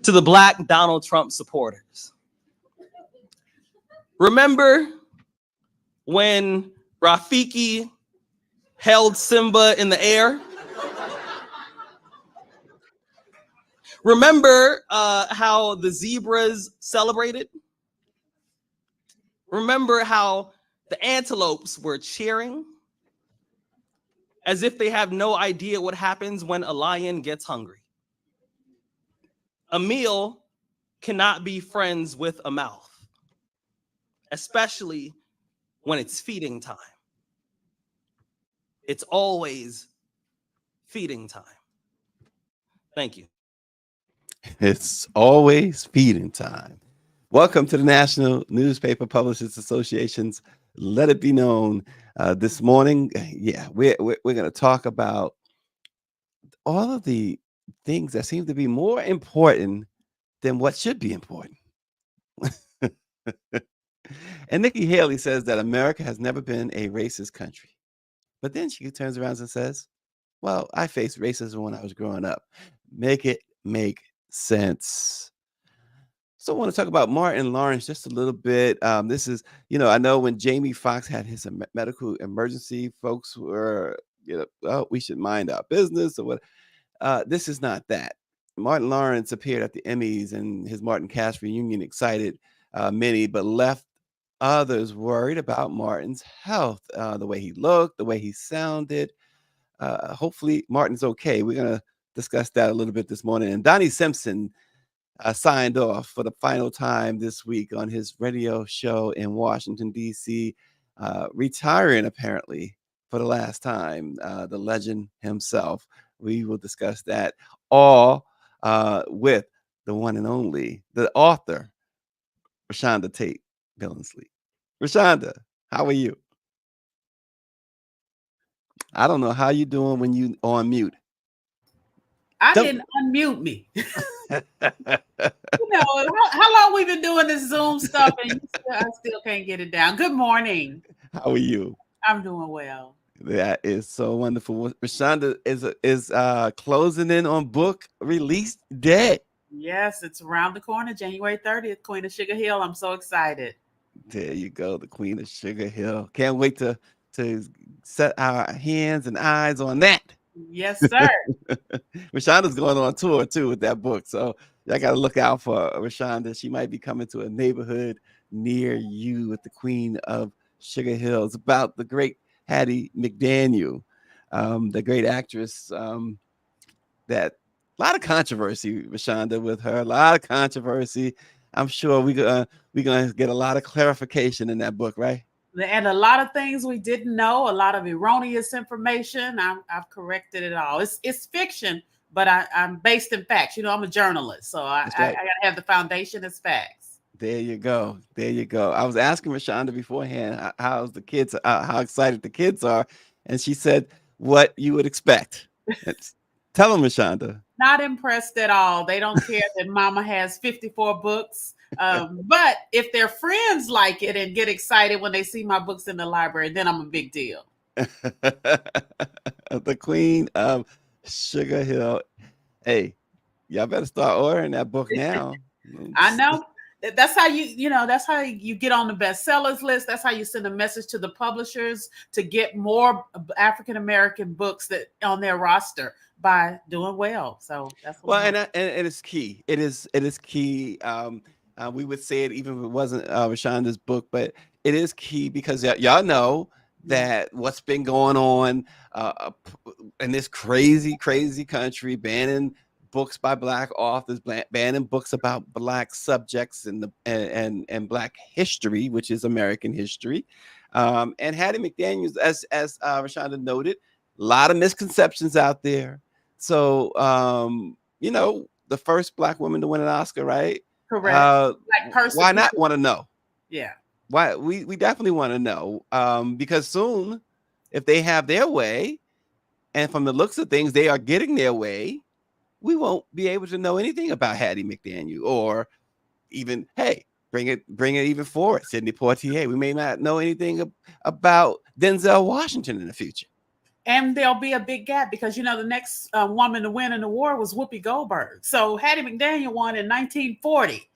to the Black Donald Trump supporters. Remember when Rafiki held Simba in the air? Remember how the zebras celebrated? Remember how the antelopes were cheering? As if they have no idea what happens when a lion gets hungry. A meal cannot be friends with a mouth, especially when it's feeding time. It's always feeding time. Thank you. It's always feeding time. Welcome to the National Newspaper Publishers Association's Let It Be Known. This morning, we're going to talk about all of the things that seem to be more important than what should be important. And Nikki Haley says that America has never been a racist country. But then she turns around and says, well, I faced racism when I was growing up. Make it make sense. So I want to talk about Martin Lawrence just a little bit. This is, I know when Jamie Foxx had his medical emergency, folks were, oh, we should mind our business or what. This is not that. Martin Lawrence appeared at the Emmys and his Martin Cash reunion excited many, but left others worried about Martin's health, the way he looked, the way he sounded. Hopefully Martin's okay. We're going to discuss that a little bit this morning. And Donnie Simpson signed off for the final time this week on his radio show in Washington, D.C., retiring apparently for the last time, the legend himself. We will discuss that all with the one and only, the author, Rashonda Tate Billingsley. Rashonda, how are you? I don't know how you doing when you on mute. Didn't unmute me. How long we been doing this Zoom stuff and I still can't get it down. Good morning. How are you? I'm doing well. That is so wonderful. Rashonda is closing in on book release day. Yes, it's around the corner, January 30th, Queen of Sugar Hill. I'm so excited. There you go, the Queen of Sugar Hill. Can't wait to set our hands and eyes on that. Yes, sir. Rashonda's going on tour too with that book, so y'all got to look out for Rashonda. She might be coming to a neighborhood near you with the Queen of Sugar Hill. It's about the great Hattie McDaniel, the great actress. That a lot of controversy, Rashonda, with her. A lot of controversy. I'm sure we're gonna get a lot of clarification in that book, right? And a lot of things we didn't know, a lot of erroneous information. I've corrected it all. It's fiction, but I'm based in facts. I'm a journalist, so I gotta have the foundation as facts. There you go. There you go. I was asking Rashonda beforehand how's the kids, how excited the kids are, and she said what you would expect. Tell them, Rashonda. Not impressed at all. They don't care that Mama has 54 books. But if their friends like it and get excited when they see my books in the library, then I'm a big deal. The Queen of Sugar Hill. Hey, y'all better start ordering that book now. I know. That's how that's how you get on the bestsellers list. That's how you send a message to the publishers to get more African-American books that on their roster by doing well. So that's and it is key. It is key. We would say it even if it wasn't Rashonda's book, but it is key because y'all know that what's been going on in this crazy country, banning books by Black authors, banning books about Black subjects and Black history, which is American history. And Hattie McDaniel, as Rashonda noted, a lot of misconceptions out there. So, the first Black woman to win an Oscar, right? Correct. Why not want to know? Yeah. Why we definitely want to know because soon, if they have their way, and from the looks of things, they are getting their way, we won't be able to know anything about Hattie McDaniel or even, hey, bring it even forward, Sidney Poitier. We may not know anything about Denzel Washington in the future. And there'll be a big gap because the next woman to win an award was Whoopi Goldberg. So Hattie McDaniel won in 1940,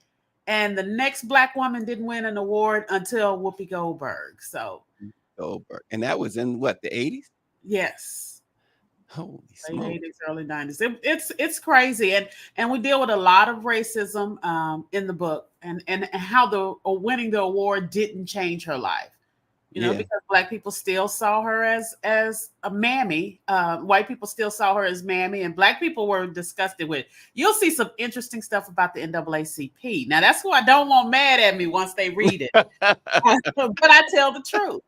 and the next Black woman didn't win an award until Whoopi Goldberg. So Goldberg, and that was in what, the 80s? yes, Holy late smoke! 80s, early 90s. It's crazy, and we deal with a lot of racism in the book, and how the winning the award didn't change her life. Yeah, Because Black people still saw her as a mammy. White people still saw her as mammy, and Black people were disgusted with it. You'll see some interesting stuff about the NAACP. Now, that's who I don't want mad at me once they read it. But I tell the truth.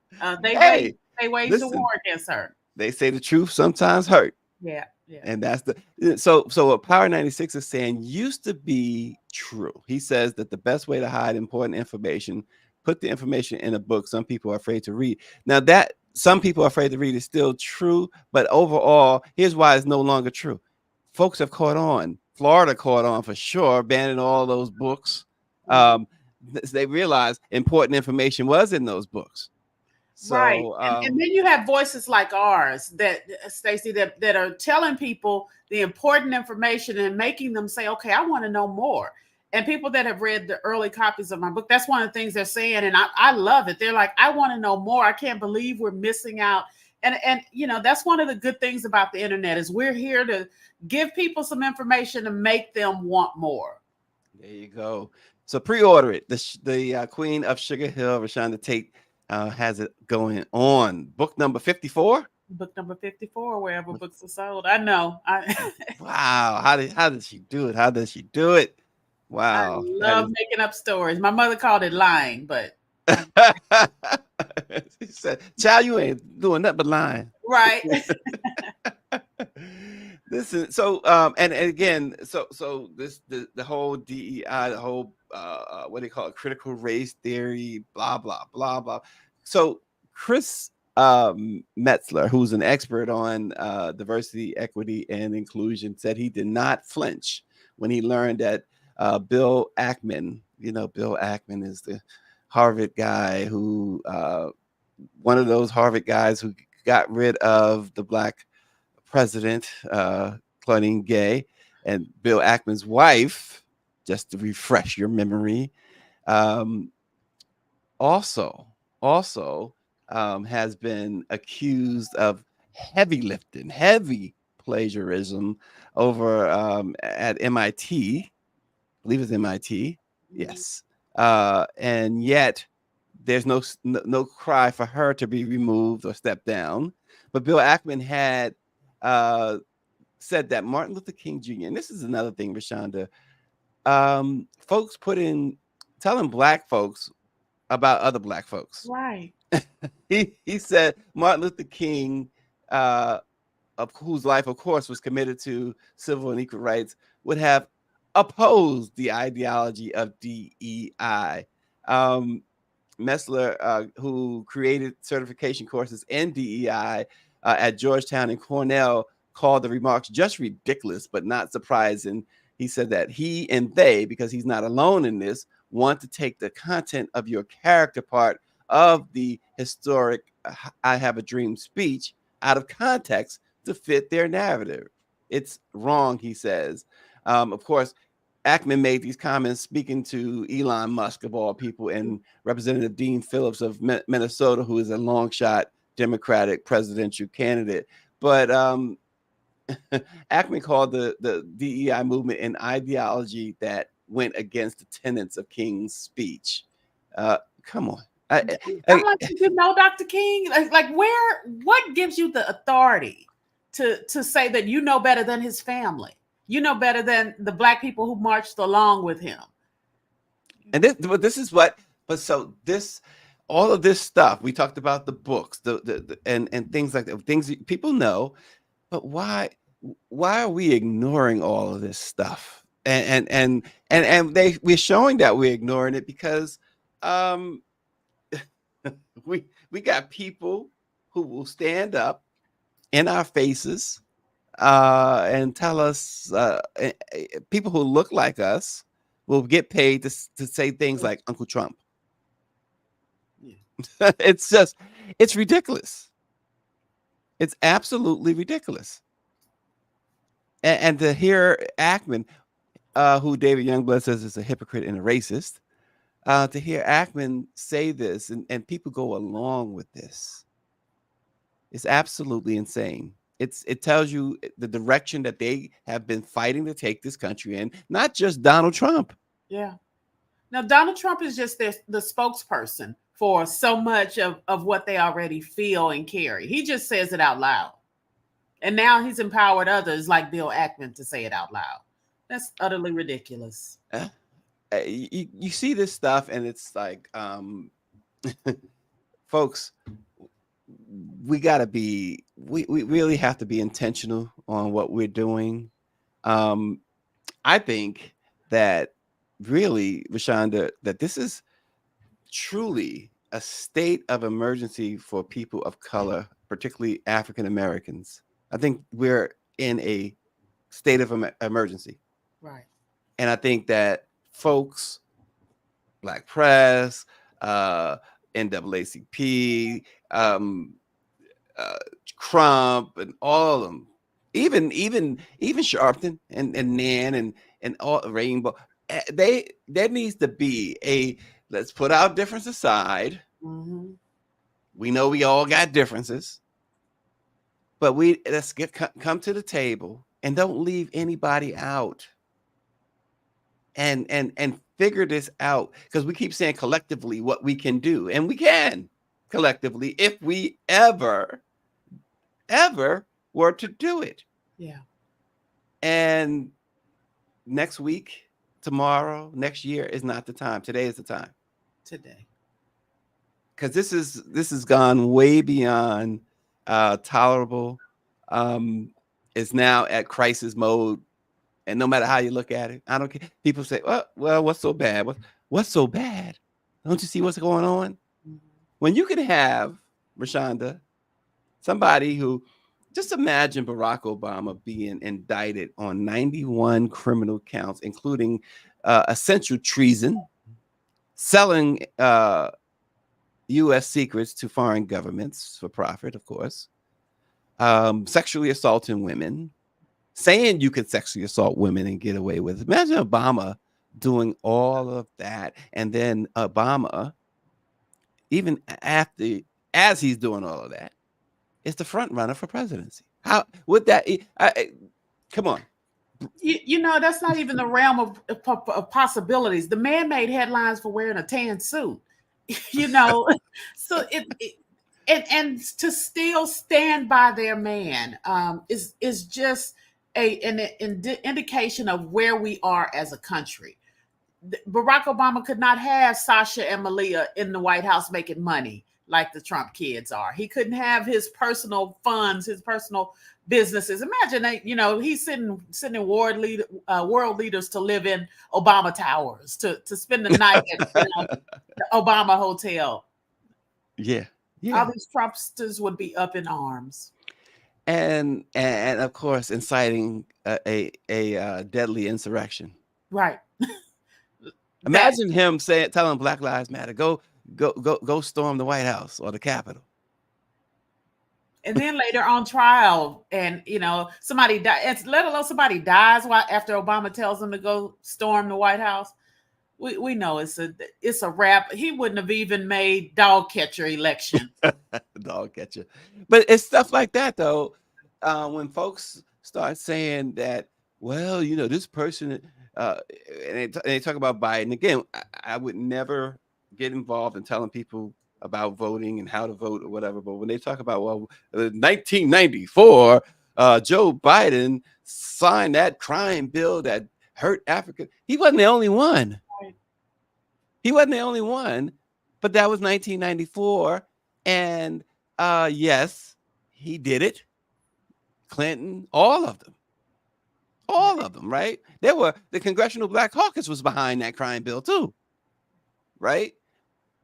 They waged a listen, war against her. they say the truth sometimes hurt. Yeah. And that's so what Power 96 is saying used to be true. He says that the best way to hide important information, put the information in a book some people are afraid to read. Now, that some people are afraid to read is still true, but overall, here's why it's no longer true. Folks have caught on. Florida caught on for sure, banning all those books. They realized important information was in those books. So, right. And then you have voices like ours that, Stacey, that are telling people the important information and making them say, okay, I want to know more. And people that have read the early copies of my book, that's one of the things they're saying. And I love it. They're like, I want to know more. I can't believe we're missing out. And that's one of the good things about the internet is we're here to give people some information to make them want more. There you go. So pre-order it. The Queen of Sugar Hill, Rashonda Tate, has it going on. Book number 54. Book number 54, wherever books are sold. I know. Wow. How did she do it? How does she do it? Wow. I love making up stories. My mother called it lying, but she said, "Child, you ain't doing nothing but lying." Right. Listen, so and again, so this the whole DEI, the whole what do you call it, critical race theory, blah blah blah blah. So Chris Metzler, who's an expert on diversity, equity, and inclusion, said he did not flinch when he learned that Bill Ackman, Bill Ackman is the Harvard guy who one of those Harvard guys who got rid of the black president, Claudine Gay, and Bill Ackman's wife, just to refresh your memory, also has been accused of heavy plagiarism over at MIT. I believe it's MIT. Yes. And yet there's no cry for her to be removed or step down. But Bill Ackman had said that Martin Luther King Jr., and this is another thing, Rashonda, folks telling black folks about other black folks. Right. He said Martin Luther King, of whose life, of course, was committed to civil and equal rights, would have opposed the ideology of DEI. Metzler, who created certification courses in DEI at Georgetown and Cornell, called the remarks just ridiculous, but not surprising. He said that he and they, because he's not alone in this, want to take the content of your character part of the historic I Have a Dream speech out of context to fit their narrative. It's wrong, he says. Of course, Ackman made these comments speaking to Elon Musk, of all people, and Representative Dean Phillips of Minnesota, who is a long shot Democratic presidential candidate. But Ackman called the DEI movement an ideology that went against the tenets of King's speech. Come on. I'm like, Dr. King, what gives you the authority to say that you know better than his family? You know better than the black people who marched along with him. And all of this stuff, we talked about the books, and things like that, things people know, but why are we ignoring all of this stuff? And we're showing that we're ignoring it because we got people who will stand up in our faces and tell us, people who look like us will get paid to say things like Uncle Trump. Yeah. It's ridiculous. It's absolutely ridiculous. And to hear Ackman, who David Youngblood says is a hypocrite and a racist, to hear Ackman say this and people go along with this, it's absolutely insane. It tells you the direction that they have been fighting to take this country in, not just Donald Trump. Yeah. Now, Donald Trump is just the spokesperson for so much of what they already feel and carry. He just says it out loud. And now he's empowered others like Bill Ackman to say it out loud. That's utterly ridiculous. You see this stuff and it's like, folks, we really have to be intentional on what we're doing. I think that really, Rashonda, that this is truly a state of emergency for people of color, particularly African Americans. I think we're in a state of emergency. Right. And I think that folks, Black Press, NAACP, Crump, and all of them, even Sharpton and Nan and all Rainbow, there needs to be a let's put our difference aside. Mm-hmm. We know we all got differences, but let's come to the table and don't leave anybody out. And figure this out, because we keep saying collectively what we can do, and we can collectively if we ever were to do it. Yeah. And next week, tomorrow, next year is not the time. Today is the time. Today. Because this has gone way beyond tolerable. It's now at crisis mode. And no matter how you look at it, I don't care. People say, well, what's so bad? What's so bad? Don't you see what's going on? Mm-hmm. When you can have, Rashonda, somebody who, just imagine Barack Obama being indicted on 91 criminal counts, including essential treason, selling U.S. secrets to foreign governments for profit, of course, sexually assaulting women, saying you could sexually assault women and get away with it. Imagine Obama doing all of that. And then Obama, even as he's doing all of that, is the front runner for presidency. How would that, come on. You know, that's not even the realm of possibilities. The man made headlines for wearing a tan suit, you know, so and to still stand by their man is just an indication of where we are as a country. Barack Obama could not have Sasha and Malia in the White House making money like the Trump kids are. He couldn't have his personal funds, his personal businesses. Imagine that, you know, he's sending world leaders to live in Obama Towers, to spend the night at the Obama Hotel. Yeah. All these Trumpsters would be up in arms. And of course, inciting a deadly insurrection. Right. Imagine him telling Black Lives Matter, go storm the White House or the Capitol. And then later on trial, and you know, somebody dies, let alone somebody dies after Obama tells them to go storm the White House. We know it's a wrap. He wouldn't have even made dog catcher election. Dog catcher. But it's stuff like that, though. When folks start saying that, well, you know, this person, and they talk about Biden. Again, I would never get involved in telling people about voting and how to vote or whatever. But when they talk about, well, 1994, Joe Biden signed that crime bill that hurt Africa. He wasn't the only one. He wasn't the only one, but that was 1994. And yes, he did it. Clinton, all of them, right? The Congressional Black Caucus was behind that crime bill too, right?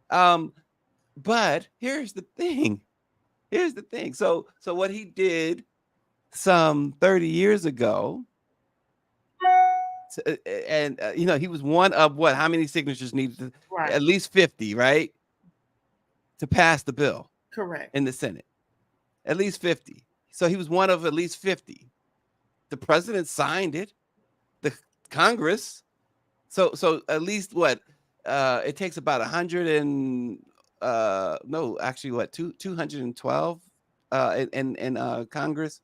But here's the thing. So what he did some 30 years ago, and you know, he was one of what? How many signatures needed? Right. At least 50, right? To pass the bill. Correct. In the Senate. At least 50. So he was one of at least 50. The president signed it. The Congress. So at least what? It takes about 100 and no, actually what? 212 in Congress.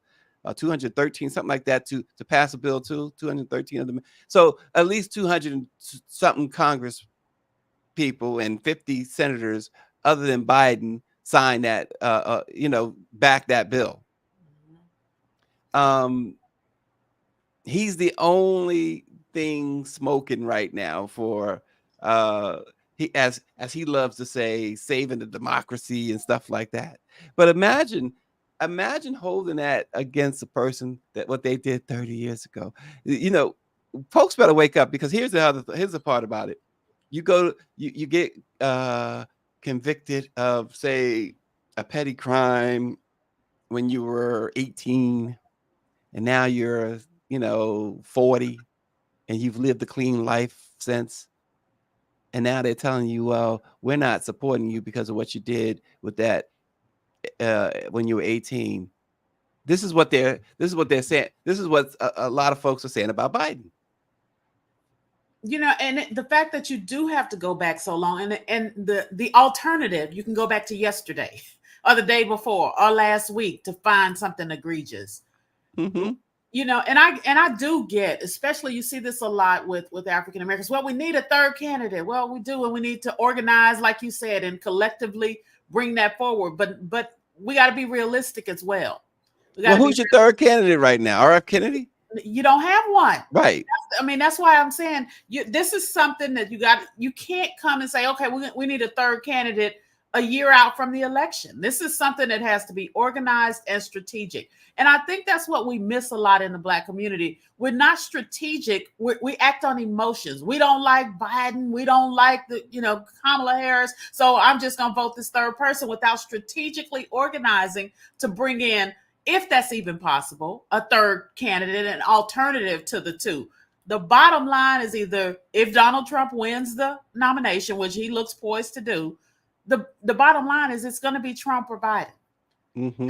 213, something like that, to pass a bill too. 213 of them. So at least 200 and something Congress people and 50 senators other than Biden signed that, back that bill. He's the only thing smoking right now for he as he loves to say, saving the democracy and stuff like that. But imagine holding that against a person that what they did 30 years ago. Folks better wake up, because here's the part about it. You get convicted of, say, a petty crime when you were 18, and now you're 40, and you've lived a clean life since, and now they're telling you, well, we're not supporting you because of what you did with that when you were 18. This is what they're saying. This is what a lot of folks are saying about Biden. And the fact that you do have to go back so long, and the alternative, you can go back to yesterday or the day before or last week to find something egregious. Mm-hmm. And I do get, especially you see this a lot with African Americans. Well, we need a third candidate. Well, we do, and we need to organize, like you said, and collectively bring that forward. But we got to be realistic as well. Well, who's your third candidate right now? R.F. Kennedy? You don't have one, right? That's why I'm saying this is something that you can't come and say, okay, we need a third candidate a year out from the election. This is something that has to be organized and strategic. And I think that's what we miss a lot in the Black community. We're not strategic. We act on emotions. We don't like Biden. We don't like Kamala Harris. So I'm just going to vote this third person without strategically organizing to bring in, if that's even possible, a third candidate, an alternative to the two. The bottom line is, either if Donald Trump wins the nomination, which he looks poised to do, the bottom line is it's going to be Trump or Biden. Mm-hmm.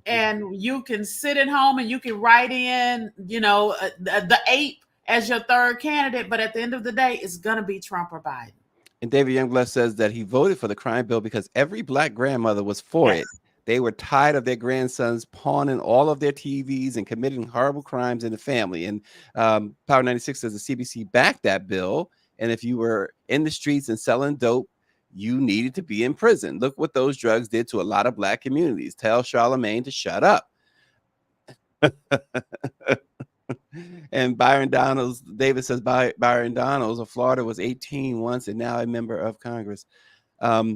And you can sit at home and you can write in, the ape as your third candidate, but at the end of the day, it's going to be Trump or Biden. And David Youngblood says that he voted for the crime bill because every Black grandmother was for it. They were tired of their grandsons pawning all of their TVs and committing horrible crimes in the family. And Power 96 says the CBC backed that bill. And if you were in the streets and selling dope, you needed to be in prison. Look what those drugs did to a lot of Black communities. Tell Charlemagne to shut up. And Byron Donalds, David says Byron Donalds of Florida was 18 once and now a member of Congress. Yeah.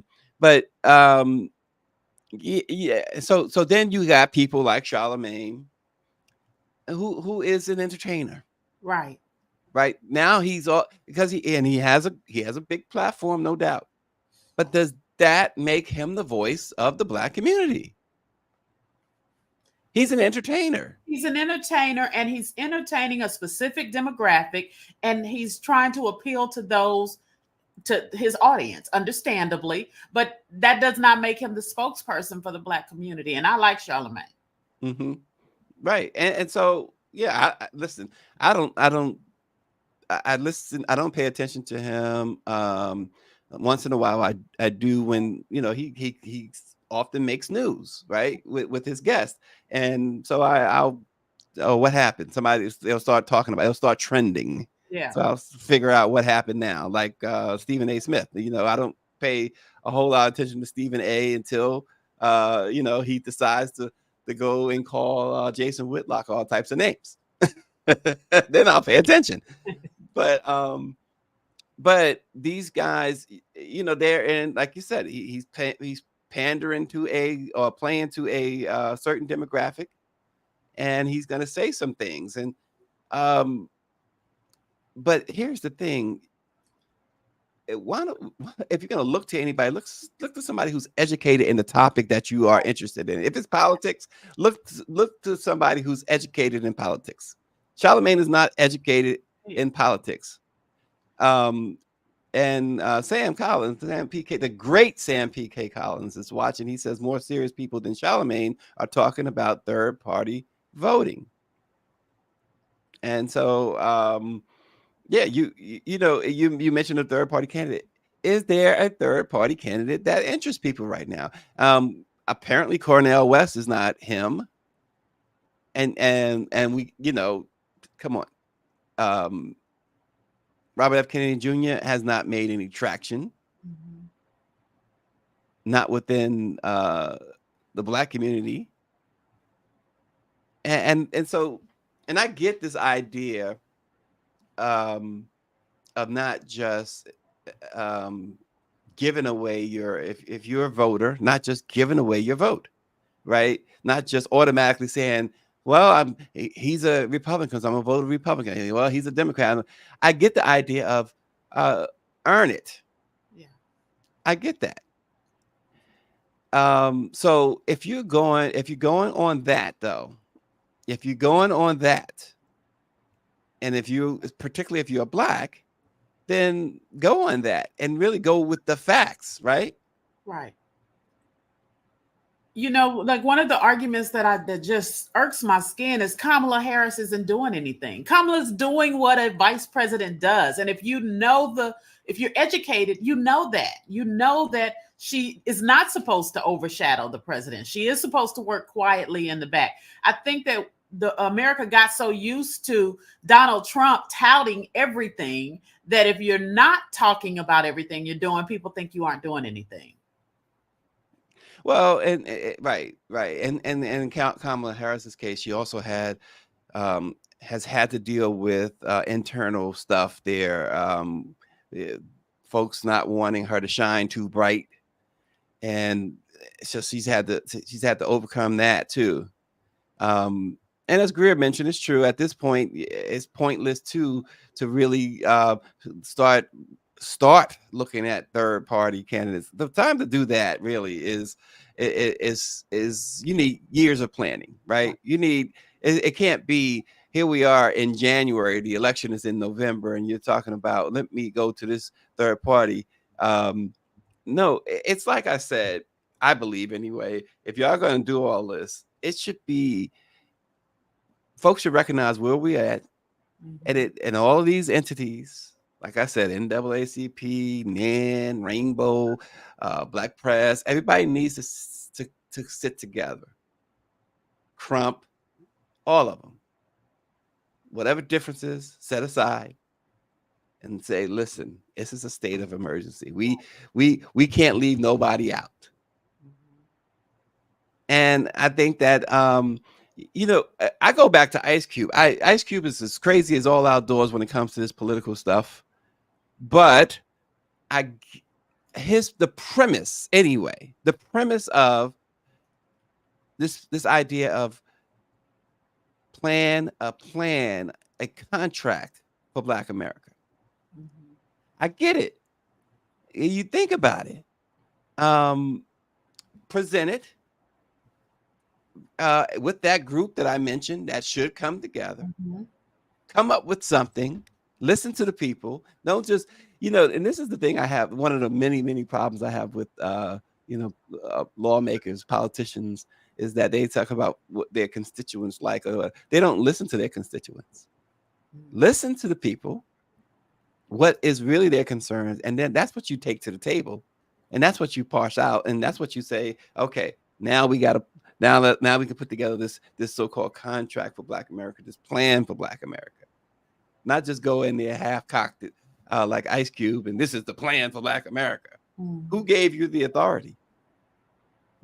So then you got people like Charlemagne, who is an entertainer. Right. Now he's all, because he has a big platform, no doubt. But does that make him the voice of the Black community? He's an entertainer. He's an entertainer, and he's entertaining a specific demographic, and he's trying to appeal to his audience, understandably, but that does not make him the spokesperson for the Black community. And I like Charlemagne. Mm-hmm. Right. And so, yeah, I listen, I don't pay attention to him. Once in a while I do, when he often makes news, right, with his guests. And so I'll what happened? They'll start talking about, it'll start trending. Yeah. So I'll figure out what happened now. Like Stephen A. Smith. I don't pay a whole lot of attention to Stephen A. until he decides to go and call Jason Whitlock all types of names. Then I'll pay attention. But these guys, they're in, like you said, he's pandering to playing to a certain demographic, and he's going to say some things. And but here's the thing: if you're going to look to anybody, look to somebody who's educated in the topic that you are interested in. If it's politics, look to somebody who's educated in politics. Charlemagne is not educated in politics. And Sam Collins, Sam PK, the great Sam PK Collins is watching. He says more serious people than Charlemagne are talking about third party voting. And so, yeah, you mentioned a third party candidate. Is there a third party candidate that interests people right now? Apparently, Cornel West is not him, and we, come on, Robert F. Kennedy Jr. has not made any traction, not within the Black community, and so, and I get this idea of not just giving away if you're a voter, not just giving away your vote, right? Not just automatically saying, well, he's a Republican, so I'm gonna vote a Republican. Well, he's a Democrat. I get the idea of earn it. Yeah, I get that. So if you're going on that though, if you're going on that, and particularly if you're Black, then go on that and really go with the facts, right? right. Like one of the arguments that just irks my skin is Kamala Harris isn't doing anything. Kamala's doing what a vice president does. And if you're educated, you know that she is not supposed to overshadow the president. She is supposed to work quietly in the back. I think that America got so used to Donald Trump touting everything that if you're not talking about everything you're doing, people think you aren't doing anything. Well, and right, and in Kamala Harris's case, she also has had to deal with internal stuff there. Folks not wanting her to shine too bright, and so she's had to overcome that too. And as Greer mentioned, it's true. At this point, it's pointless to really start looking at third party candidates. The time to do that really is you need years of planning, right? It can't be here we are in January, the election is in November, and you're talking about let me go to this third party. No, it's like I said, I believe anyway, if y'all going to do all this, it should be folks should recognize where we at, and all of these entities, like I said, NAACP, NAN, Rainbow, Black Press, everybody needs to sit together. Crump, all of them. Whatever differences, set aside and say, listen, this is a state of emergency. We can't leave nobody out. And I think that I go back to Ice Cube. Ice Cube is as crazy as all outdoors when it comes to this political stuff. But the premise of this idea of a contract for Black America. I get it. You think about it. Present it with that group that I mentioned that should come together, come up with something, listen to the people. Don't just, and this is the thing I have, one of the many, many problems I have with, lawmakers, politicians, is that they talk about what their constituents like, or they don't listen to their constituents. Listen to the people, what is really their concerns, and then that's what you take to the table, and that's what you parse out, and that's what you say, okay, now we can put together this so-called contract for Black America, this plan for Black America. Not just go in there half-cocked like Ice Cube, and this is the plan for Black America. Who gave you the authority?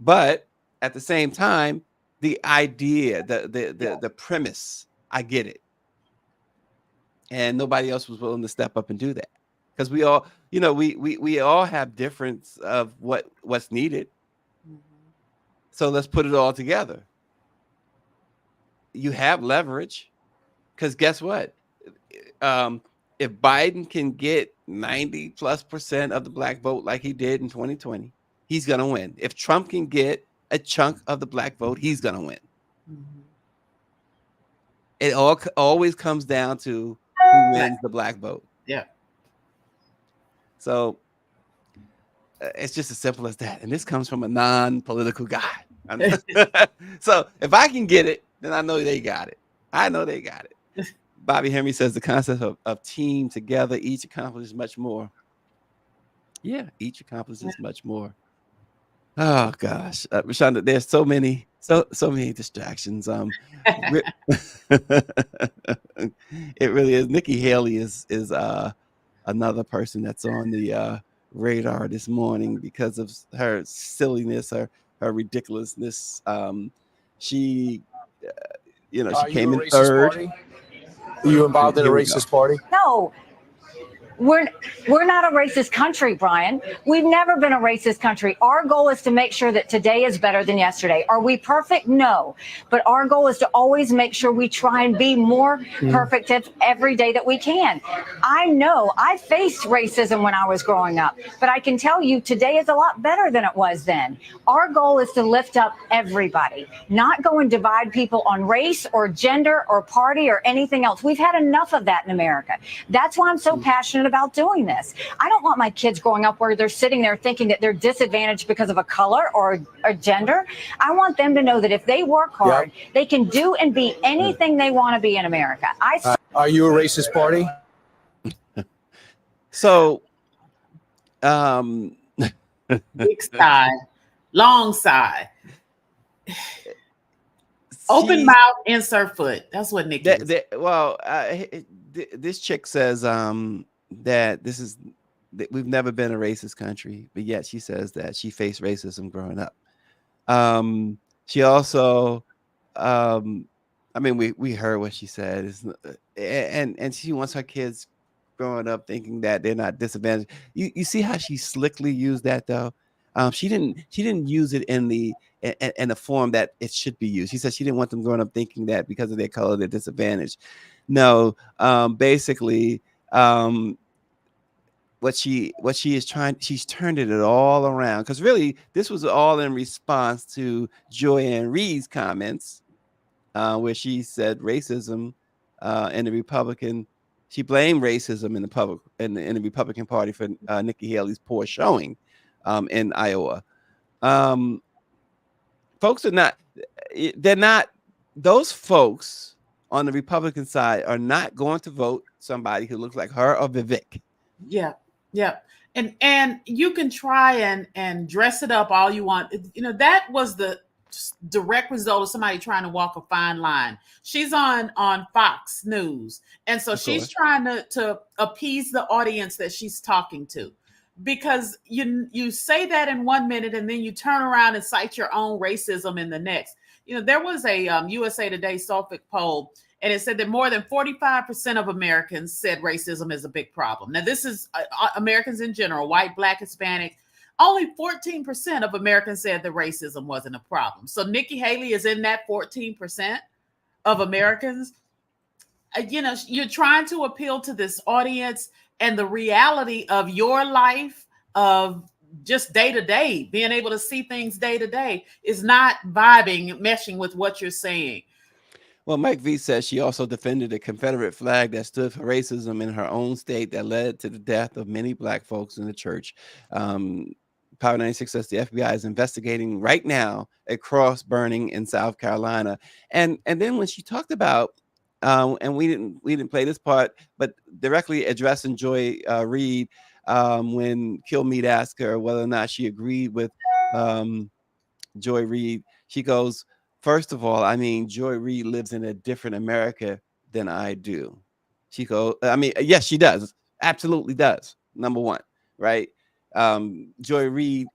But at the same time, the idea, the premise, I get it. And nobody else was willing to step up and do that. Because we all, we all have difference of what's needed. So let's put it all together. You have leverage, because guess what? If Biden can get 90+% of the Black vote like he did in 2020, he's going to win. If Trump can get a chunk of the Black vote, he's going to win. It always comes down to who wins the Black vote. Yeah. So it's just as simple as that. And this comes from a non-political guy. So if I can get it, then I know they got it. I know they got it. Bobby Henry says the concept of team together, each accomplishes much more. Yeah, each accomplishes much more. Oh gosh, Rashonda, there's so many distractions. It really is. Nikki Haley is another person that's on the radar this morning because of her silliness, her ridiculousness. She, she came in third. Party? Are you involved in a racist party? No. We're not a racist country, Brian. We've never been a racist country. Our goal is to make sure that today is better than yesterday. Are we perfect? No. But our goal is to always make sure we try and be more perfect every day that we can. I know I faced racism when I was growing up, but I can tell you today is a lot better than it was then. Our goal is to lift up everybody, not go and divide people on race or gender or party or anything else. We've had enough of that in America. That's why I'm so passionate about doing this. I don't want my kids growing up where they're sitting there thinking that they're disadvantaged because of a color or a gender. I want them to know that if they work hard, they can do and be anything they want to be in America. Are you a racist party? So, big sigh, long sigh, open mouth, insert foot. That's what Nikki. This chick says that we've never been a racist country, but yet she says that she faced racism growing up. She also, we heard what she said, and she wants her kids growing up thinking that they're not disadvantaged. You see how she slickly used that though. She didn't use it in the form that it should be used. She said she didn't want them growing up thinking that because of their color they're disadvantaged. No, basically, what she is trying, she's turned it all around, because really this was all in response to Joy-Ann Reid's comments, where she said racism in the Republican. She blamed racism in the Republican Party for Nikki Haley's poor showing in Iowa. Folks those folks on the Republican side are not going to vote somebody who looks like her or Vivek. Yeah. And you can try and dress it up all you want. That was the direct result of somebody trying to walk a fine line. She's on Fox News, and so she's trying to appease the audience that she's talking to, because you say that in 1 minute and then you turn around and cite your own racism in the next. There was a USA Today Suffolk poll, and it said that more than 45% of Americans said racism is a big problem. Now, this is Americans in general, white, black, Hispanic. Only 14% of Americans said that racism wasn't a problem. So Nikki Haley is in that 14% of Americans. You're trying to appeal to this audience, and the reality of your life, of just day to day, being able to see things day to day, is not meshing with what you're saying. Well, Mike V says she also defended a Confederate flag that stood for racism in her own state that led to the death of many black folks in the church. Power 96 says the FBI is investigating right now a cross burning in South Carolina. And then when she talked about, and we didn't play this part, but directly addressing Joy Reid, when Kilmeade asked her whether or not she agreed with Joy Reid, she goes, first of all, Joy Reid lives in a different America than I do. She goes, yes, she does. Absolutely does. Number one, right? Joy Reid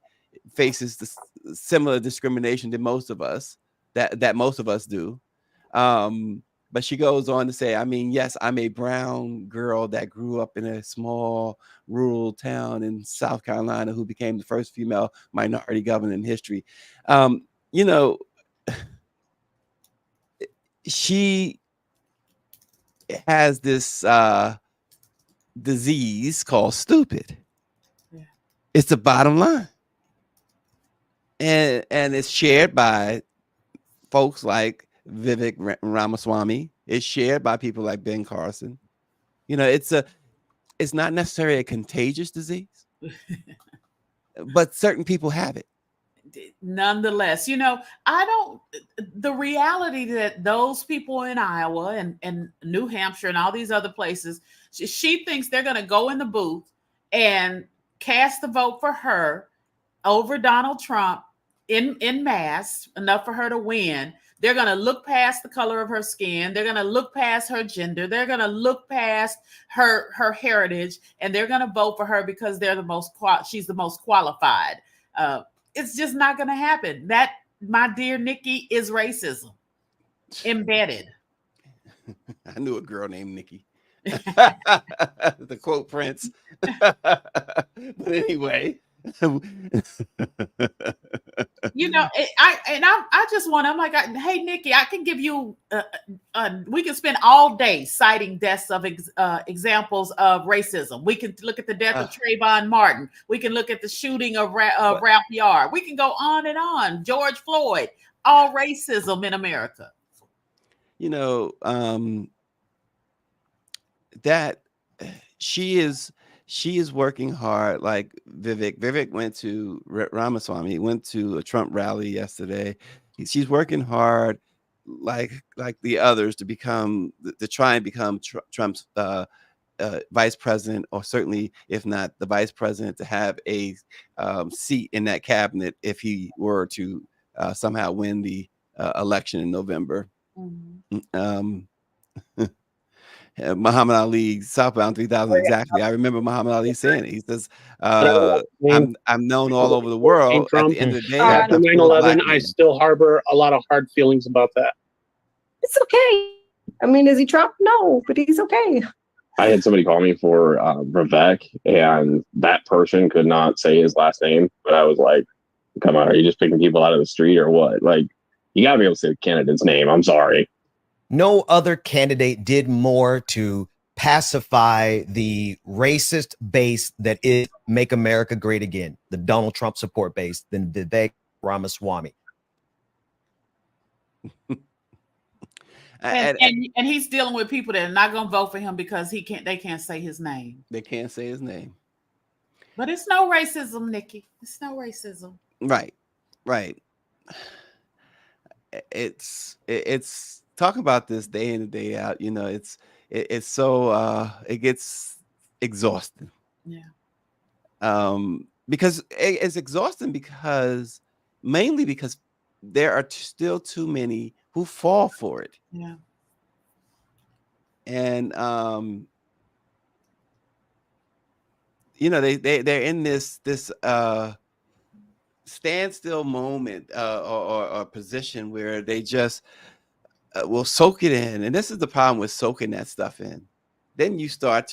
faces the similar discrimination that most of us do. But she goes on to say, yes, I'm a brown girl that grew up in a small rural town in South Carolina who became the first female minority governor in history. She has this disease called stupid. Yeah. It's the bottom line. And it's shared by folks like Vivek Ramaswamy. It's shared by people like Ben Carson. It's it's not necessarily a contagious disease, but certain people have it. Nonetheless, the reality that those people in Iowa and New Hampshire and all these other places, she thinks they're going to go in the booth and cast the vote for her over Donald Trump in mass, enough for her to win. They're going to look past the color of her skin. They're going to look past her gender. They're going to look past her heritage, and they're going to vote for her because she's the most qualified. It's just not going to happen. That, my dear Nikki, is racism embedded. I knew a girl named Nikki. The quote Prince. But anyway. I just want, I'm like, hey, Nikki, I can give you, we can spend all day citing deaths of examples of racism. We can look at the death of Trayvon Martin. We can look at the shooting of Ralph Yard. We can go on and on. George Floyd, all racism in America. That she is working hard. Like Vivek went to Ramaswamy. He went to a Trump rally yesterday. She's working hard, like the others, to try and become Trump's vice president, or certainly, if not the vice president, to have a seat in that cabinet if he were to somehow win the election in November. Mm-hmm. Muhammad Ali, Southbound 3000, exactly. I remember Muhammad Ali saying it. He says, I'm known all over the world. At the end of the day, after 9/11, I still harbor a lot of hard feelings about that. It's okay. I mean, is he Trump? No, but he's okay. I had somebody call me for Vivek, and that person could not say his last name. But I was like, come on, are you just picking people out of the street or what? Like, you got to be able to say the candidate's name. I'm sorry. No other candidate did more to pacify the racist base that is Make America Great Again, the Donald Trump support base, than Vivek Ramaswamy. And he's dealing with people that are not going to vote for him because they can't say his name. They can't say his name. But it's no racism, Nikki. It's no racism. Right. It's talk about this day in and day out. It's so it gets exhausting. Yeah. Because it's exhausting mainly because there are still too many who fall for it. Yeah. And they're in this standstill moment or position where they just will soak it in. And this is the problem with soaking that stuff in. Then you start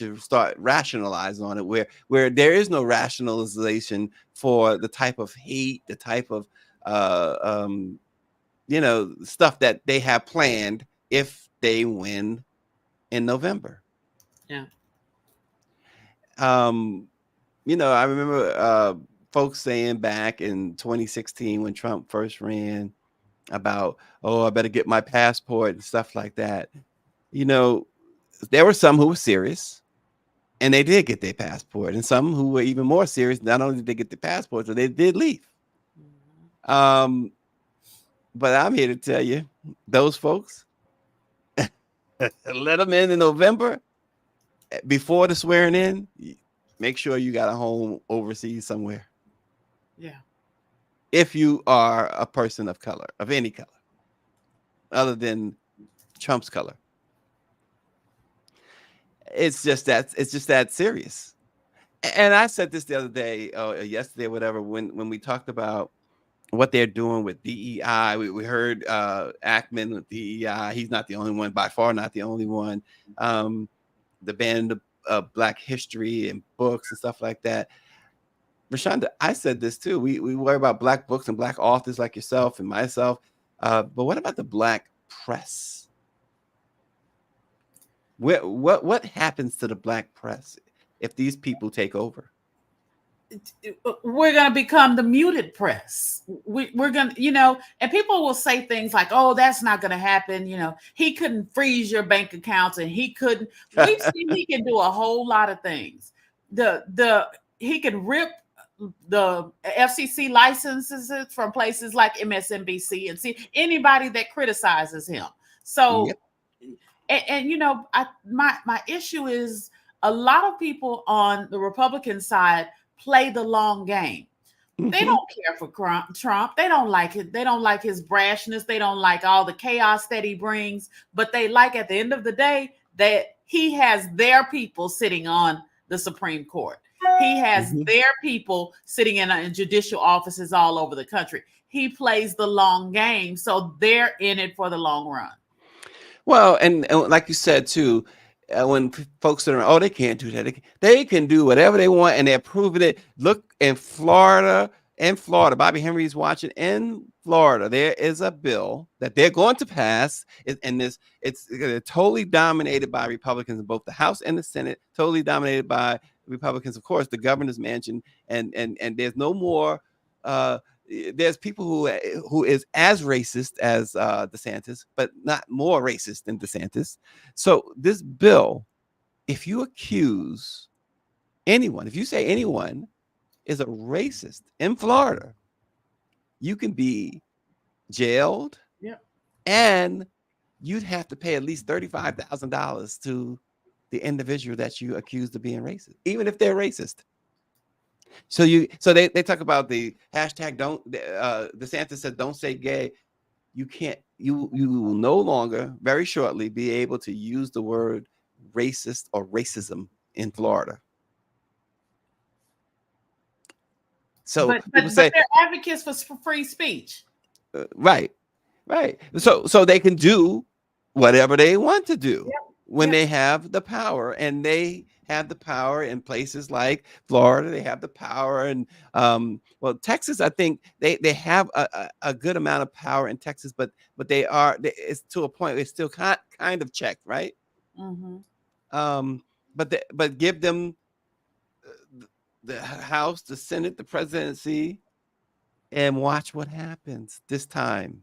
rationalize on it where there is no rationalization for the type of hate, the type of stuff that they have planned if they win in November. Yeah. I remember folks saying back in 2016 when Trump first ran about, I better get my passport and stuff like that. There were some who were serious and they did get their passport, and some who were even more serious. Not only did they get the passport, so they did leave. But I'm here to tell you, those folks, let them in November before the swearing in. Make sure you got a home overseas somewhere. Yeah. If you are a person of color, of any color, other than Trump's color. It's just that serious. And I said this the other day, or yesterday, or whatever, when we talked about what they're doing with DEI. We heard Ackman with DEI. He's not the only one, by far not the only one. The ban of Black history and books and stuff like that. Rashonda, I said this too. We worry about Black books and Black authors like yourself and myself. But what about the Black press? What happens to the Black press if these people take over? we're going to become the muted press. We're going to, and people will say things like, oh, that's not going to happen. He couldn't freeze your bank accounts, and he couldn't. We've seen he can do a whole lot of things. He can rip the FCC licenses from places like MSNBC and see anybody that criticizes him. So, my issue is a lot of people on the Republican side play the long game. They don't care for Trump. They don't like it. They don't like his brashness. They don't like all the chaos that he brings. But they like, at the end of the day, that he has their people sitting on the Supreme Court. He has their people sitting in judicial offices all over the country. He plays the long game. So they're in it for the long run. Well, and like you said, too, when folks are, oh, they can't do that. They can do whatever they want, and they're proving it. Look, in Florida, Bobby Henry's watching. In Florida, there is a bill that they're going to pass, and it's totally dominated by Republicans in both the House and the Senate. Totally dominated by Republicans, of course, the governor's mansion, and there's no more. There's people who is as racist as DeSantis, but not more racist than DeSantis. So this bill, if you accuse anyone, if you say anyone is a racist in Florida, you can be jailed, and you'd have to pay at least $35,000 to the individual that you accused of being racist, even if they're racist. So they talk about the hashtag DeSantis said don't say gay. You will no longer very shortly be able to use the word racist or racism in Florida. So but they're advocates for free speech. Right. So they can do whatever they want to do when they have the power, and they have the power in places like Florida. They have the power, and Texas. I think they have a good amount of power in Texas, but it's to a point where it's still kind of checked, right? But give them the House, the Senate, the presidency, and watch what happens this time.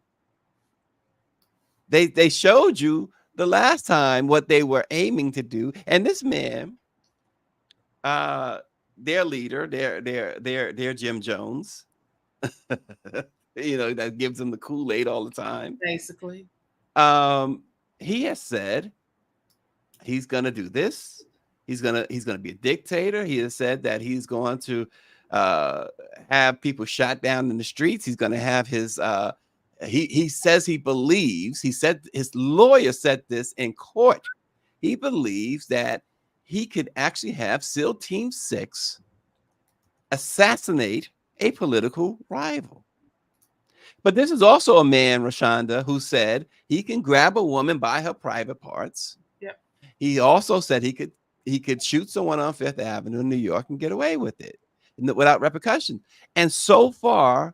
They showed you the last time what they were aiming to do, and this man, their leader, their Jim Jones, that gives them the Kool-Aid all the time. Basically, he has said he's gonna do this. He's gonna be a dictator. He has said that he's going to have people shot down in the streets. He's gonna have his he says he believes, he said his lawyer said this in court. He believes that he could actually have SEAL Team 6 assassinate a political rival. But this is also a man, Rashonda, who said he can grab a woman by her private parts. He also said he could shoot someone on Fifth Avenue in New York and get away with it without repercussion. And so far,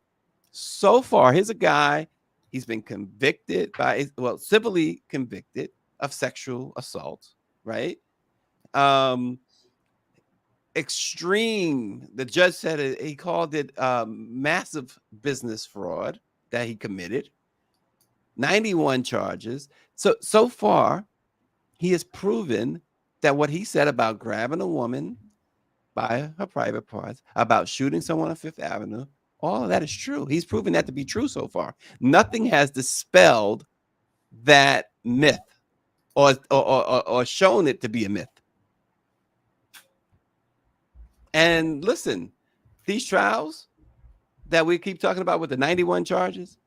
here's a guy. He's been convicted civilly convicted of sexual assault, right? Extreme. The judge said he called it massive business fraud that he committed. 91 charges. So far, he has proven that what he said about grabbing a woman by her private parts, about shooting someone on Fifth Avenue, all of that is true. He's proven that to be true so far. Nothing has dispelled that myth or shown it to be a myth. And listen, these trials that we keep talking about with the 91 charges,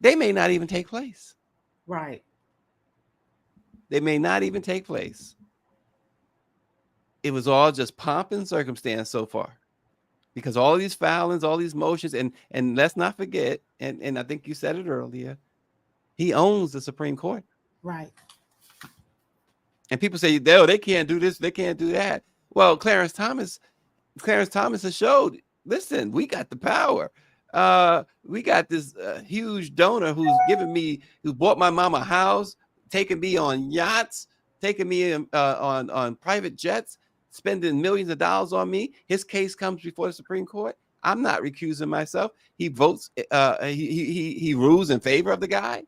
they may not even take place. Right. They may not even take place. It was all just pomp and circumstance so far. Because all these filings, all these motions, and let's not forget, and I think you said it earlier, he owns the Supreme Court. Right. And people say, they can't do this, they can't do that. Well, Clarence Thomas has showed, listen, we got the power. We got this huge donor who bought my mama a house, taking me on yachts, taking me on private jets. spending millions of dollars on me. His case comes before the Supreme Court. I'm not recusing myself. He votes. He rules in favor of the guy,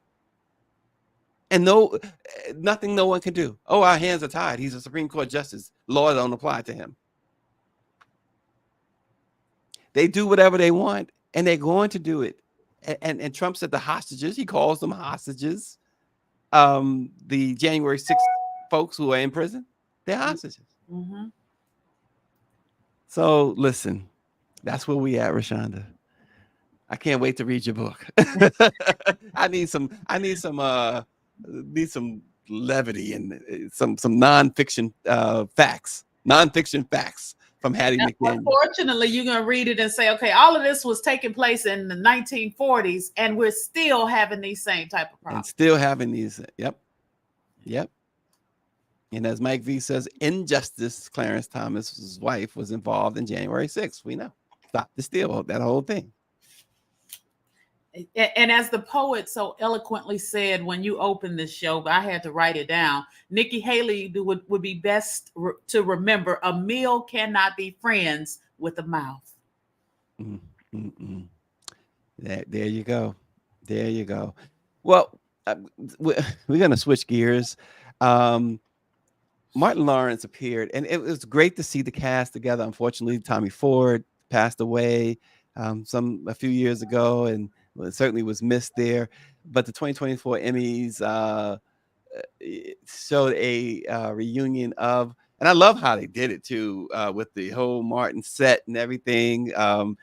and nothing no one can do. Oh, our hands are tied. He's a Supreme Court justice. Law don't apply to him. They do whatever they want, and they're going to do it. And Trump said the hostages. He calls them hostages. The January 6th folks who are in prison, they're hostages. Mm-hmm. So listen, that's where we at, Rashonda. I can't wait to read your book. I need some levity and some nonfiction facts from Hattie Now, McDaniel. unfortunately, you're going to read it and say, okay, all of this was taking place in the 1940s, and we're still having these same type of problems. And still having these, yep. And as Mike V says, injustice, Clarence Thomas's wife was involved in January 6th. We know. Stop the steal, that whole thing. And as the poet so eloquently said when you opened this show, but I had to write it down, Nikki Haley would be best to remember, a meal cannot be friends with a mouth. There you go. There you go. Well, we're going to switch gears. Martin Lawrence appeared, and it was great to see the cast together. Unfortunately, Tommy Ford passed away a few years ago, and certainly was missed there. But the 2024 Emmys showed a reunion of, and I love how they did it too, with the whole Martin set and everything. The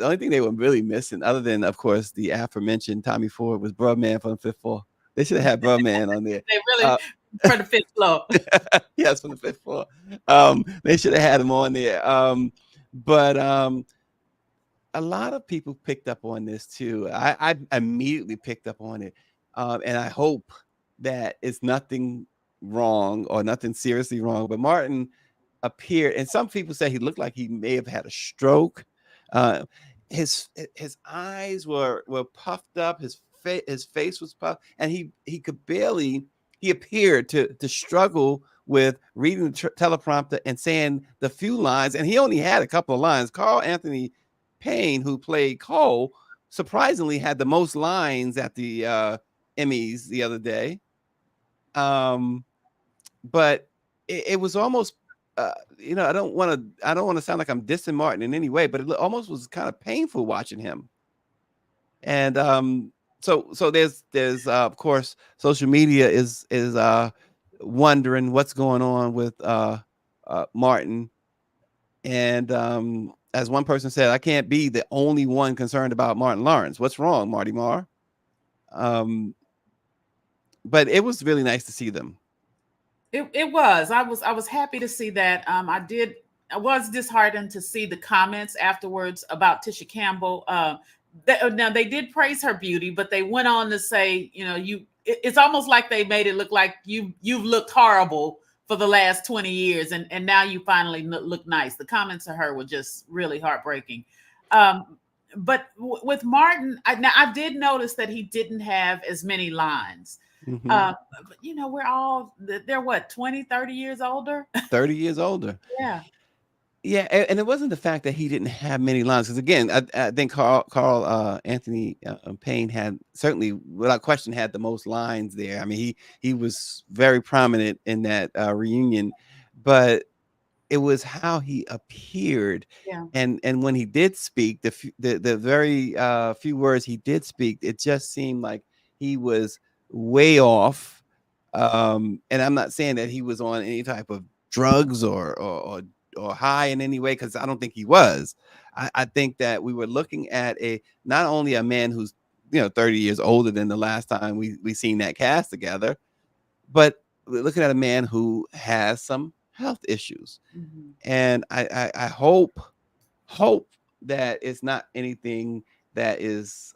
only thing they were really missing, other than, of course, the aforementioned Tommy Ford, was Bruh Man from the Fifth Floor. They should have had Bruh Man on there. They really, for the fifth floor. Yes, from the fifth floor. They should have had him on there. But a lot of people picked up on this too. I immediately picked up on it. And I hope that it's nothing wrong or nothing seriously wrong. But Martin appeared, and some people say he looked like he may have had a stroke. His eyes were puffed up. His face was puffed, and he could barely. He appeared to struggle with reading the teleprompter and saying the few lines, and he only had a couple of lines. Carl Anthony Payne, who played Cole, surprisingly had the most lines at the Emmys the other day. But it was almost, I don't want to sound like I'm dissing Martin in any way, but it almost was kind of painful watching him. And so there's of course, social media is wondering what's going on with Martin. And as one person said, I can't be the only one concerned about Martin Lawrence. What's wrong, Marty Marr? But it was really nice to see them. It was. I was happy to see that. I was disheartened to see the comments afterwards about Tisha Campbell. Now they did praise her beauty, but they went on to say, it's almost like they made it look like you've looked horrible for the last 20 years, and now you finally look nice. The comments to her were just really heartbreaking. But with Martin, I did notice that he didn't have as many lines. Mm-hmm. But they're what, 20, 30 years older? 30 years older. Yeah. Yeah, and it wasn't the fact that he didn't have many lines, because again, I think Carl Anthony Payne had certainly, without question, had the most lines there. I mean, he was very prominent in that reunion, but it was how he appeared. Yeah. And when he did speak, the very few words he did speak, it just seemed like he was way off. And I'm not saying that he was on any type of drugs or high in any way, because I don't think he was. I think that we were looking at not only a man who's 30 years older than the last time we seen that cast together, but we're looking at a man who has some health issues. Mm-hmm. And I hope that it's not anything that is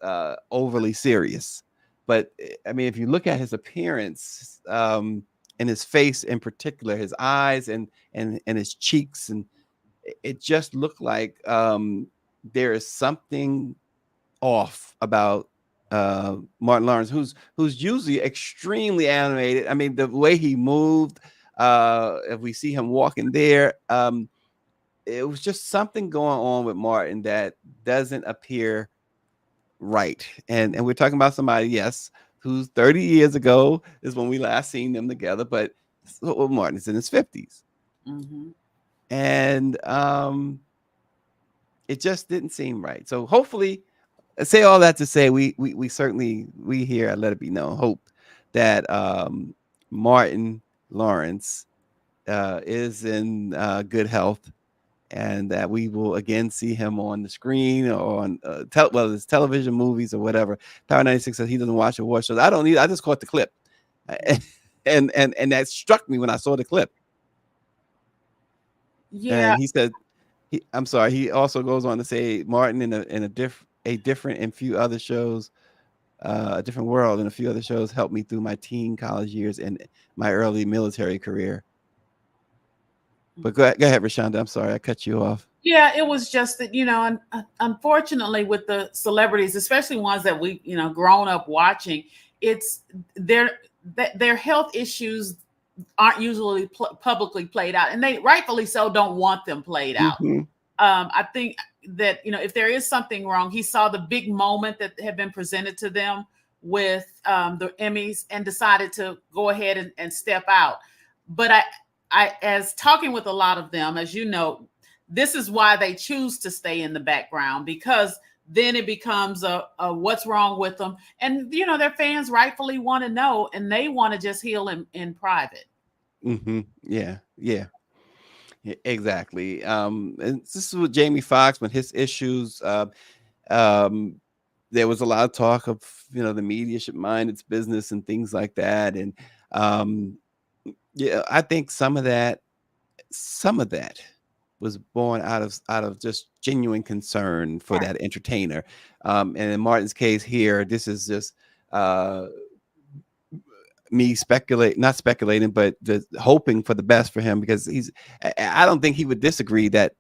overly serious. But I mean, if you look at his appearance, and his face in particular, his eyes and his cheeks, and it just looked like there is something off about Martin Lawrence, who's usually extremely animated. I mean, the way he moved, if we see him walking there, it was just something going on with Martin that doesn't appear right. And we're talking about somebody, yes, who's 30 years ago is when we last seen them together, but Martin is in his 50s. Mm-hmm. And it just didn't seem right. So hopefully, I say all that to say we certainly here at Let It Be Known hope that Martin Lawrence is in good health, and that we will again see him on the screen or on whether it's television, movies, or whatever. Power 96 says he doesn't watch award shows. I don't need. I just caught the clip, and that struck me when I saw the clip. Yeah. And he said, I'm sorry. He also goes on to say Martin in a different and few other shows, a different world and a few other shows helped me through my teen college years and my early military career. But go ahead, Rashonda. I'm sorry, I cut you off. Yeah, it was just that, unfortunately with the celebrities, especially ones that we, grown up watching, it's their health issues aren't usually publicly played out, and they rightfully so don't want them played out. Mm-hmm. I think that, if there is something wrong, he saw the big moment that had been presented to them with the Emmys and decided to go ahead and step out. But I, as talking with a lot of them, as you know, this is why they choose to stay in the background, because then it becomes a what's wrong with them. And, their fans rightfully want to know, and they want to just heal in private. Mm-hmm. Yeah, exactly. And this is with Jamie Foxx, when his issues, there was a lot of talk of, the media should mind its business and things like that. And yeah, I think some of that was born out of just genuine concern for that entertainer. And in Martin's case here, this is just me not speculating, but just hoping for the best for him, because I don't think he would disagree that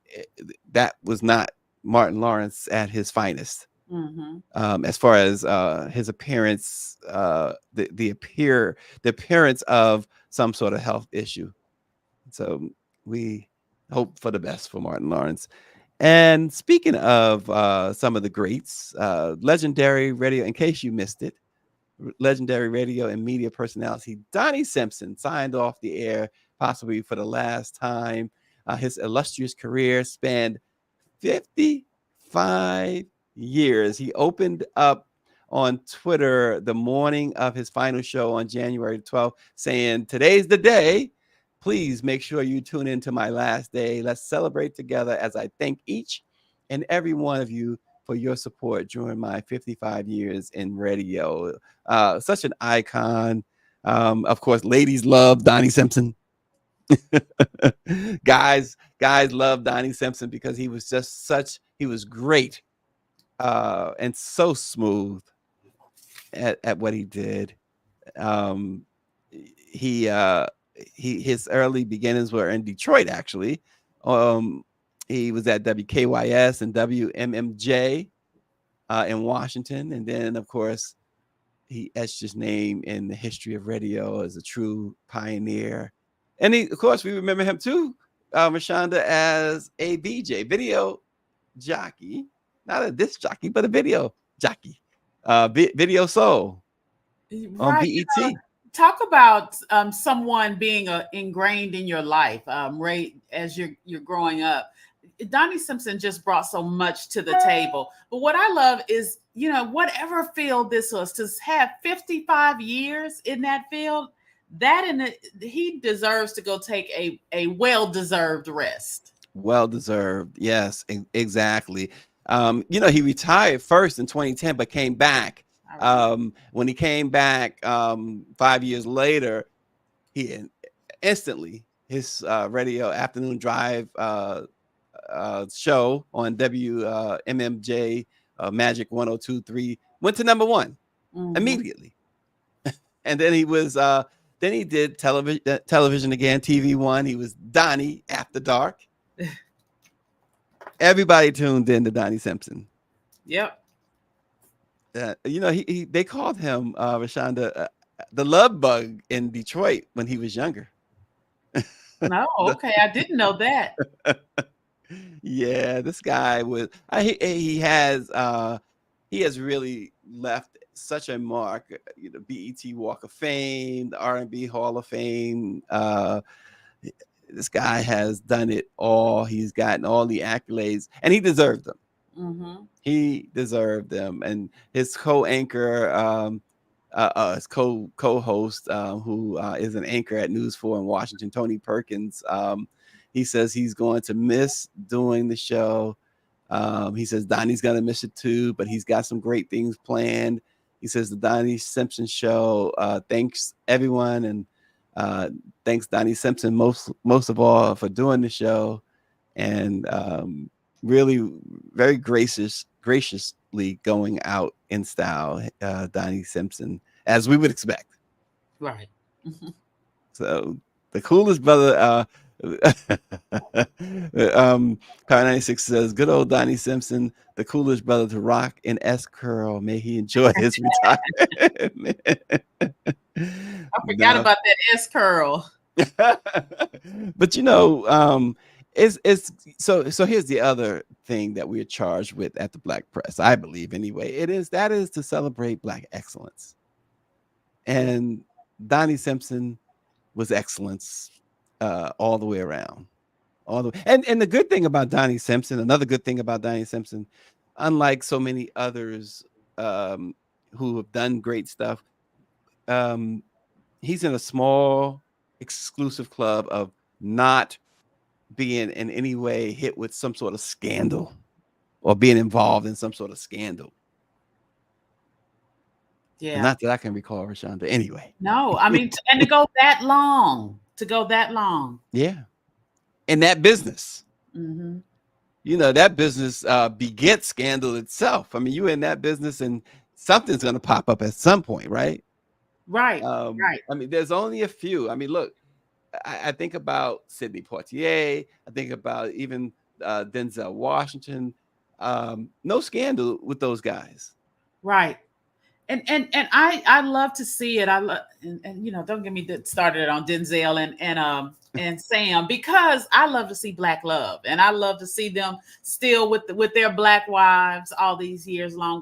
was not Martin Lawrence at his finest. Mm-hmm. As far as his appearance, the appearance of some sort of health issue. So we hope for the best for Martin Lawrence. And speaking of some of the greats, legendary radio, in case you missed it, legendary radio and media personality Donnie Simpson signed off the air, possibly for the last time. His illustrious career spanned 55 years. He opened up on Twitter the morning of his final show on January 12th, saying, "Today's the day. Please make sure you tune in to my last day. Let's celebrate together as I thank each and every one of you for your support during my 55 years in radio." Such an icon. Of course, ladies love Donnie Simpson. guys love Donnie Simpson because he was he was great and so smooth at what he did. His early beginnings were in Detroit, actually. He was at WKYS and WMMJ in Washington, and then of course he etched his name in the history of radio as a true pioneer. And of course, we remember him too, Rashonda, as a VJ, video jockey, not a disc jockey, but a video jockey, Video Soul on BET. Talk about someone being ingrained in your life, right, as you're growing up. Donnie Simpson just brought so much to the table. But what I love is, whatever field this was, to have 55 years in that field, he deserves to go take a well-deserved rest. Well-deserved, yes, exactly. He retired first in 2010, but came back. When he came back 5 years later, he instantly, his radio afternoon drive show on WMMJ Magic 102.3 went to number one immediately. And then he was then he did television again, TV One. He was Donnie After Dark. Everybody tuned in to Donnie Simpson. Yep. They called him Rashonda the love bug in Detroit when he was younger. No, okay, I didn't know that. Yeah, this guy was he has really left such a mark. BET Walk of Fame, the R&B Hall of Fame. This guy has done it all. He's gotten all the accolades, and he deserved them. Mm-hmm. He deserved them. And his co-anchor, his co-host, who is an anchor at News 4 in Washington, Tony Perkins, he says he's going to miss doing the show. He says Donnie's going to miss it too, but he's got some great things planned. He says the Donnie Simpson show thanks everyone, and thanks Donnie Simpson most of all for doing the show, and really very graciously going out in style, Donnie Simpson, as we would expect. Right. So the coolest brother, Power 96 says, good old Donnie Simpson, the coolest brother to rock an S curl. May he enjoy his retirement. I forgot about that S curl. But it's so here's the other thing that we're charged with at the Black Press, I believe anyway. That is to celebrate Black excellence. And Donnie Simpson was excellence all the way around. And the good thing about Donnie Simpson, another good thing about Donnie Simpson, unlike so many others who have done great stuff, he's in a small exclusive club of not being in any way hit with some sort of scandal or being involved in some sort of scandal. Yeah. Not that I can recall, Rashonda. Anyway. No, I mean, and to go that long. Yeah. In that business. Mm-hmm. That business begets scandal itself. I mean, you're in that business and something's going to pop up at some point, right? Right. Right. I mean, there's only a few. I mean, look, I think about Sidney Poitier. I think about even Denzel Washington. No scandal with those guys. Right. And I love to see it. I love and don't get me started on Denzel and Sam, because I love to see Black love, and I love to see them still with their Black wives all these years long.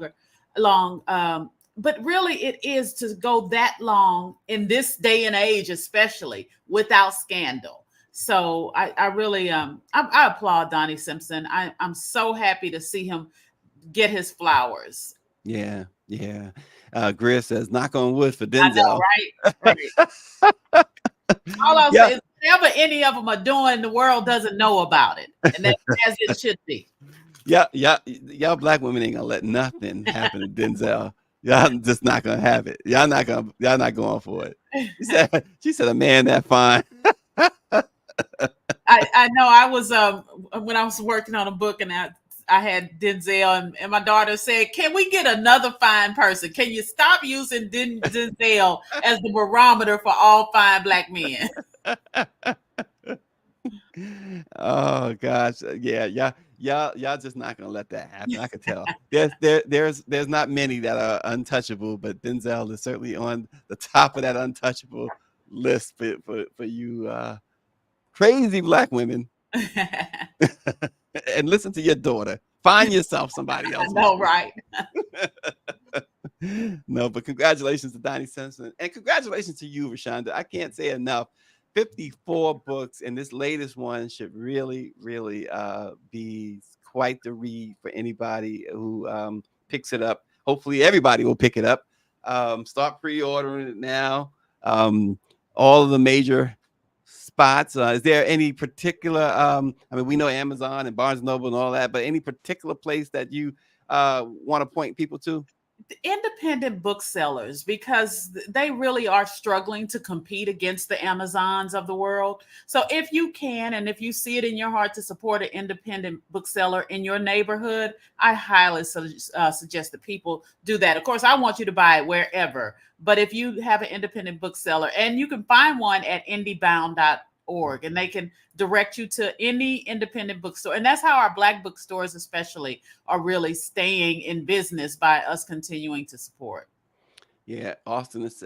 But really, it is to go that long in this day and age, especially without scandal. So I really I applaud Donnie Simpson. I'm so happy to see him get his flowers. Yeah. Greer says, knock on wood for Denzel. I know, right? All I'll say is, whatever any of them are doing, the world doesn't know about it, and that's as it should be. Yeah, y'all Black women ain't gonna let nothing happen to Denzel. Y'all just not gonna have it. Y'all not going for it. She said a man that fine. I know. I was when I was working on a book, and I had Denzel, and my daughter said, "Can we get another fine person? Can you stop using Denzel as the barometer for all fine Black men?" Oh gosh, yeah. Y'all just not gonna let that happen. I could tell. There's not many that are untouchable, but Denzel is certainly on the top of that untouchable list for you crazy Black women. And listen to your daughter. Find yourself somebody else. No, right. No, but congratulations to Donnie Simpson, and congratulations to you, Rashonda. I can't say enough. 54 books, and this latest one should really be quite the read for anybody who picks it up. Hopefully everybody will pick it up. Start pre-ordering it now. All of the major spots. Is there any particular I mean, we know Amazon and Barnes & Noble and all that, but any particular place that you want to point people to? The independent booksellers, because they really are struggling to compete against the Amazons of the world. So if you can, and if you see it in your heart to support an independent bookseller in your neighborhood, I highly suggest that people do that. Of course, I want you to buy it wherever, but if you have an independent bookseller, and you can find one at indiebound.org, and they can direct you to any independent bookstore. And that's how our Black bookstores especially are really staying in business, by us continuing to support. Yeah, Austin is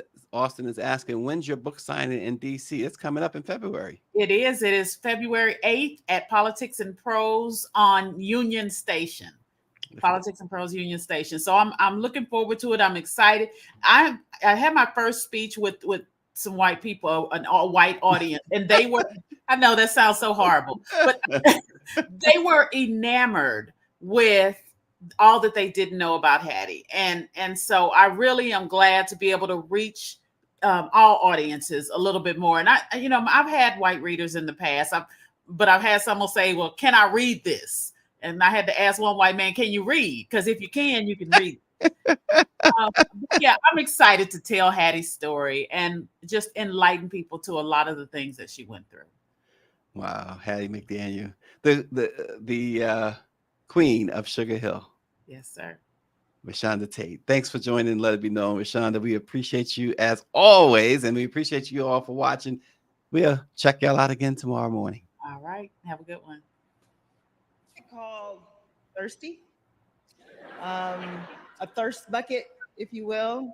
asking, when's your book signing in DC? It's coming up in February. It is. It is February 8th at Politics and Prose on Union Station. Politics and Prose Union Station. So I'm looking forward to it. I'm excited. I had my first speech with some white people, an all white audience, and they were, I know that sounds so horrible, but they were enamored with all that they didn't know about Hattie. And so I really am glad to be able to reach all audiences a little bit more. And I've had white readers in the past, but I've had someone say, well, can I read this? And I had to ask one white man, can you read? Because if you can read. Yeah, I'm excited to tell Hattie's story and just enlighten people to a lot of the things that she went through. Wow, Hattie McDaniel, the queen of Sugar Hill. Yes, sir. Rashonda Tate. Thanks for joining Let It Be Known, Rashonda. We appreciate you as always, and we appreciate you all for watching. We'll check y'all out again tomorrow morning. All right. Have a good one. Called Thirsty. A thirst bucket, if you will.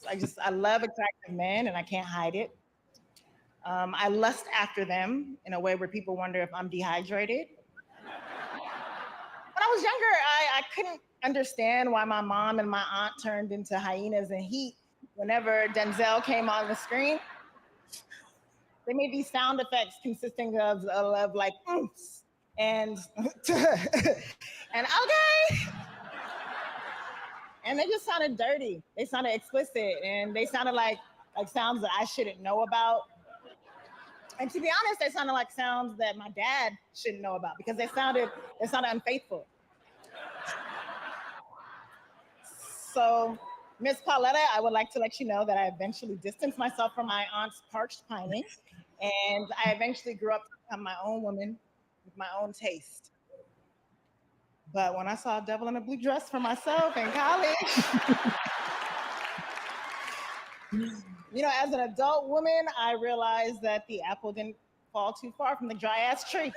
I love attractive men and I can't hide it. I lust after them in a way where people wonder if I'm dehydrated. When I was younger, I couldn't understand why my mom and my aunt turned into hyenas in heat whenever Denzel came on the screen. They made these sound effects consisting of like oomphs and and okay. And they just sounded dirty. They sounded explicit, and they sounded like sounds that I shouldn't know about. And to be honest, they sounded like sounds that my dad shouldn't know about because they sounded unfaithful. So, Miss Pauletta, I would like to let you know that I eventually distanced myself from my aunt's parched pining, and I eventually grew up to become my own woman with my own taste. But when I saw Devil in a Blue Dress for myself in college, as an adult woman, I realized that the apple didn't fall too far from the dry ass tree.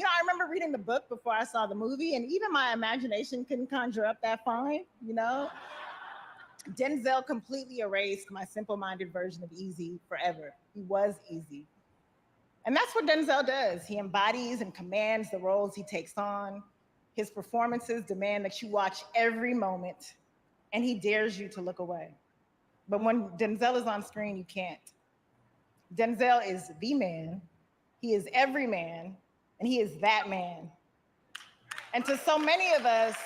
I remember reading the book before I saw the movie, and even my imagination couldn't conjure up that fine, Denzel completely erased my simple-minded version of easy forever. He was easy. And that's what Denzel does. He embodies and commands the roles he takes on. His performances demand that you watch every moment, and he dares you to look away. But when Denzel is on screen, you can't. Denzel is the man. He is every man, and he is that man. And to so many of us,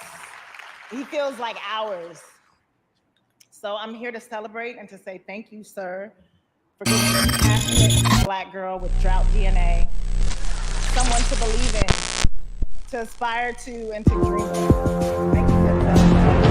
he feels like ours. So I'm here to celebrate and to say thank you, sir, for giving this passionate Black girl with drought DNA someone to believe in, to aspire to, and to dream of. Thank you, Denzel.